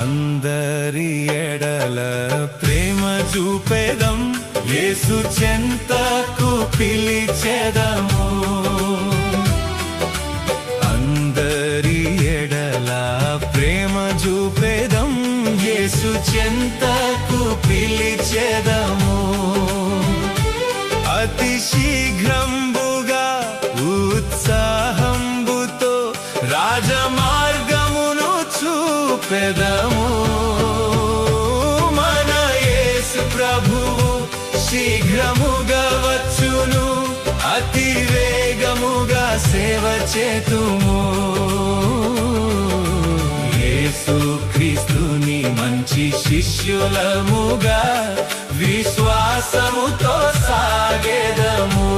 అందరి ఎడల ప్రేమ చూపెదం, యేసు చెంతకు పిలిచెదము. అందరి ఎడల ప్రేమ చూపెదం, యేసు చెంతకు పిలిచెదము. అతి శీఘ్రంబుగా ఉత్సాహంబుతో రాజమార్గమును చూపెదము. మన యేసు ప్రభువు శీఘ్రముగా వచ్చును, అతి వేగముగా సేవ చేతుము. యేసు క్రీస్తుని మంచి శిష్యులముగా విశ్వాసముతో సాగెదము.